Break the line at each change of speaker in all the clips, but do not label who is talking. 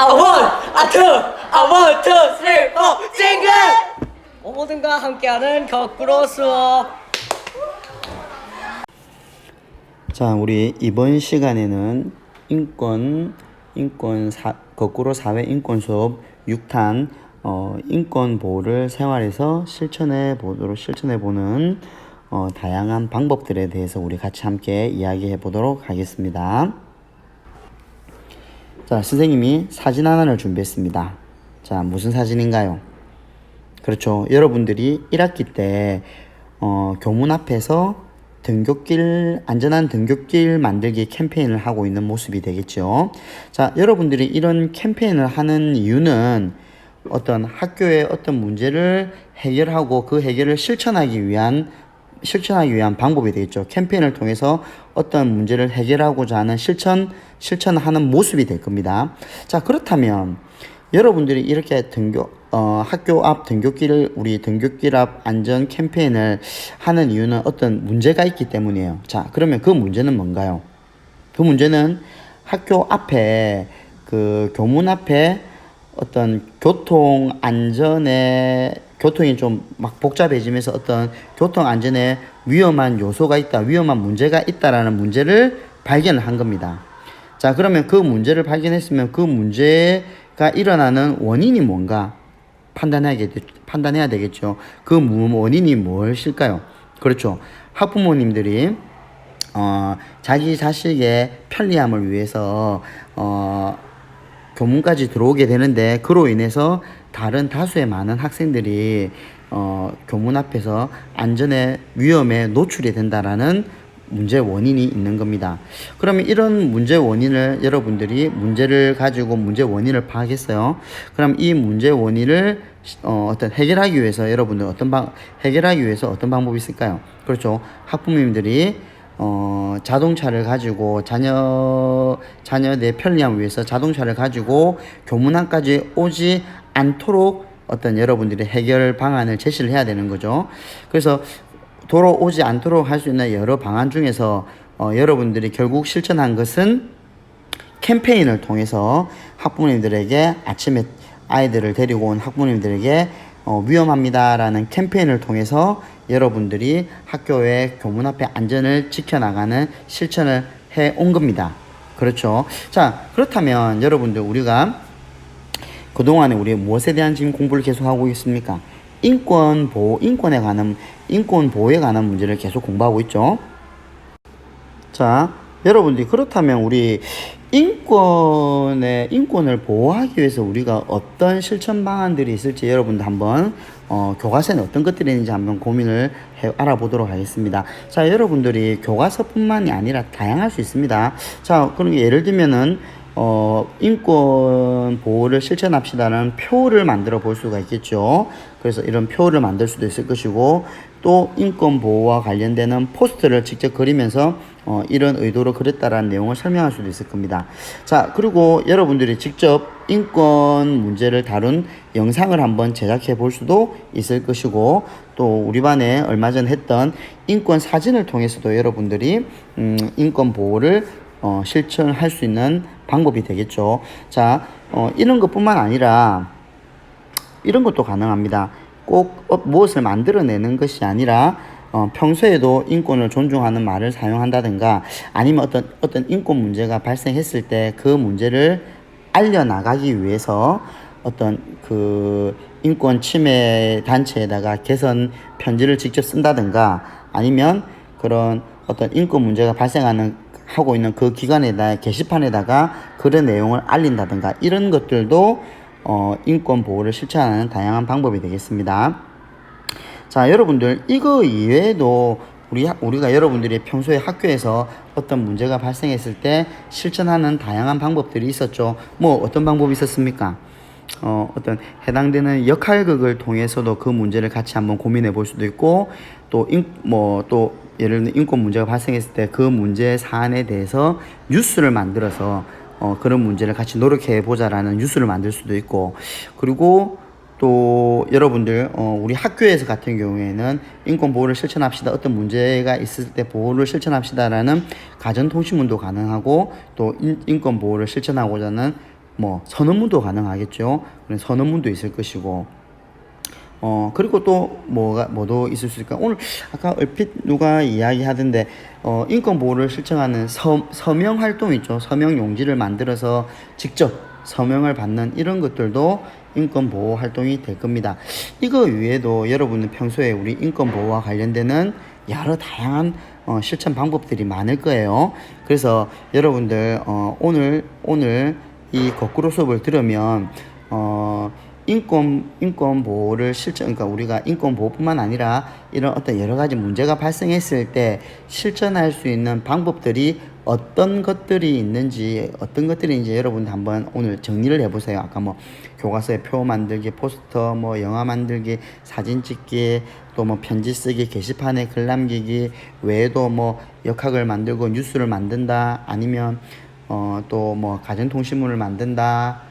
원, 투, 쓰리, 포, 징글!
모든과 함께하는 거꾸로 수업.
자, 우리 이번 시간에는 거꾸로 사회 인권 수업 6탄 인권 보호를 생활에서 실천해 보는 다양한 방법들에 대해서 우리 같이 함께 이야기해 보도록 하겠습니다. 자, 선생님이 사진 하나를 준비했습니다. 자, 무슨 사진인가요? 그렇죠. 여러분들이 1학기 때 교문 앞에서 안전한 등굣길 만들기 캠페인을 하고 있는 모습이 되겠죠. 자, 여러분들이 이런 캠페인을 하는 이유는 어떤 학교의 어떤 문제를 해결하고 그 해결을 실천하기 위한 방법이 되겠죠. 캠페인을 통해서 어떤 문제를 해결하고자 하는 실천하는 모습이 될 겁니다. 자, 그렇다면 여러분들이 이렇게 학교 앞 등굣길 앞 안전 캠페인을 하는 이유는 어떤 문제가 있기 때문이에요. 자, 그러면 그 문제는 뭔가요? 그 문제는 학교 앞에 교문 앞에 어떤 교통이 좀 막 복잡해지면서 어떤 교통 안전에 위험한 요소가 있다, 위험한 문제가 있다라는 문제를 발견을 한 겁니다. 자, 그러면 그 문제를 발견했으면 그 문제가 일어나는 원인이 뭔가 판단해야 되겠죠. 그 원인이 무엇일까요? 그렇죠. 학부모님들이 자기 자식의 편리함을 위해서 교문까지 들어오게 되는데 그로 인해서 다수의 많은 학생들이 교문 앞에서 안전의 위험에 노출이 된다라는 문제 원인이 있는 겁니다. 그러면 이런 문제 원인을 여러분들이 문제를 가지고 문제 원인을 파악했어요. 그럼 이 문제 원인을 해결하기 위해서 여러분들 해결하기 위해서 어떤 방법이 있을까요? 그렇죠. 학부모님들이 자동차를 가지고 자녀의 편리함을 위해서 자동차를 가지고 교문 앞까지 오지 않도록 여러분들이 해결 방안을 제시를 해야 되는 거죠. 그래서 도로 오지 않도록 할 수 있는 여러 방안 중에서 여러분들이 결국 실천한 것은 캠페인을 통해서 학부모님들에게 아침에 아이들을 데리고 온 학부모님들에게 위험합니다라는 캠페인을 통해서 여러분들이 학교의 교문 앞에 안전을 지켜나가는 실천을 해 온 겁니다. 그렇죠. 자, 그렇다면 여러분들 우리가 그동안에 우리 무엇에 대한 지금 공부를 계속하고 있습니까? 인권 보호에 관한 문제를 계속 공부하고 있죠. 자, 여러분들이 그렇다면 우리 인권을 보호하기 위해서 우리가 어떤 실천 방안들이 있을지 여러분들 한번 교과서에는 어떤 것들이 있는지 한번 알아보도록 하겠습니다. 자, 여러분들이 교과서뿐만이 아니라 다양할 수 있습니다. 자, 그럼 예를 들면은 인권 보호를 실천합시다라는 표를 만들어 볼 수가 있겠죠. 그래서 이런 표를 만들 수도 있을 것이고, 또 인권 보호와 관련되는 포스터를 직접 그리면서 이런 의도로 그렸다라는 내용을 설명할 수도 있을 겁니다. 자, 그리고 여러분들이 직접 인권 문제를 다룬 영상을 한번 제작해 볼 수도 있을 것이고, 또 우리 반에 얼마 전 했던 인권 사진을 통해서도 여러분들이 인권 보호를 실천할 수 있는 방법이 되겠죠. 자, 이런 것뿐만 아니라 이런 것도 가능합니다. 꼭 무엇을 만들어내는 것이 아니라 평소에도 인권을 존중하는 말을 사용한다든가, 아니면 어떤 인권 문제가 발생했을 때 그 문제를 알려나가기 위해서 인권 침해 단체에다가 개선 편지를 직접 쓴다든가, 아니면 그런 인권 문제가 하고 있는 그 기관에다 게시판에다가 그런 내용을 알린다든가, 이런 것들도 인권 보호를 실천하는 다양한 방법이 되겠습니다. 자, 여러분들 이거 이외에도 우리가 여러분들이 평소에 학교에서 어떤 문제가 발생했을 때 실천하는 다양한 방법들이 있었죠. 뭐 어떤 방법이 있었습니까? 해당되는 역할극을 통해서도 그 문제를 같이 한번 고민해 볼 수도 있고, 또 예를 들면 인권 문제가 발생했을 때 그 문제 사안에 대해서 뉴스를 만들어서 그런 문제를 같이 노력해 보자라는 뉴스를 만들 수도 있고, 그리고 또 여러분들 우리 학교에서 같은 경우에는 인권 보호를 실천합시다, 어떤 문제가 있을 때 보호를 실천합시다라는 가전통신문도 가능하고, 또 인권 보호를 실천하고자 하는 뭐 선언문도 가능하겠죠. 선언문도 있을 것이고, 그리고 또 뭐도 있을 수 있을까? 오늘 아까 얼핏 누가 이야기하던데, 인권 보호를 실천하는 서명 활동 있죠. 서명 용지를 만들어서 직접 서명을 받는 이런 것들도 인권 보호 활동이 될 겁니다. 이거 외에도 여러분은 평소에 우리 인권 보호와 관련되는 여러 다양한 실천 방법들이 많을 거예요. 그래서 여러분들 오늘 이 거꾸로 수업을 들으면 인권 보호를 그러니까 우리가 인권 보호뿐만 아니라 이런 어떤 여러 가지 문제가 발생했을 때 실천할 수 있는 방법들이 어떤 것들이 있는지 여러분들 한번 오늘 정리를 해보세요. 아까 뭐 교과서에 표 만들기, 포스터, 뭐 영화 만들기, 사진 찍기, 또 뭐 편지 쓰기, 게시판에 글 남기기 외에도 뭐 역학을 만들고 뉴스를 만든다, 아니면 또 뭐 가정통신문을 만든다,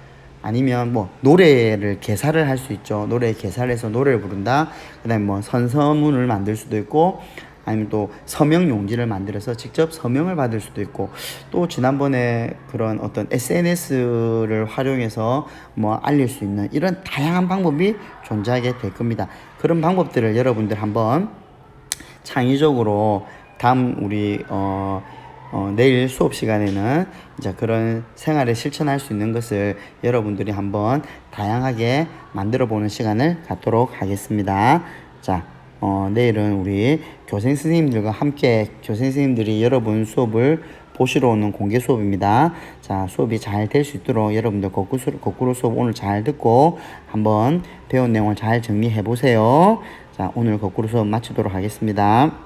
아니면 뭐 노래를 개사를 할 수 있죠. 노래 개사를 해서 노래를 부른다. 그 다음에 뭐 선서문을 만들 수도 있고, 아니면 또 서명 용지를 만들어서 직접 서명을 받을 수도 있고, 또 지난번에 그런 어떤 SNS를 활용해서 뭐 알릴 수 있는 이런 다양한 방법이 존재하게 될 겁니다. 그런 방법들을 여러분들 한번 창의적으로 다음 우리 내일 수업 시간에는 이제 그런 생활에 실천할 수 있는 것을 여러분들이 한번 다양하게 만들어 보는 시간을 갖도록 하겠습니다. 자, 내일은 우리 교생 선생님들과 함께 교생 선생님들이 여러분 수업을 보시러 오는 공개 수업입니다. 자, 수업이 잘 될 수 있도록 여러분들 거꾸로 수업 오늘 잘 듣고 한번 배운 내용을 잘 정리해 보세요. 자, 오늘 거꾸로 수업 마치도록 하겠습니다.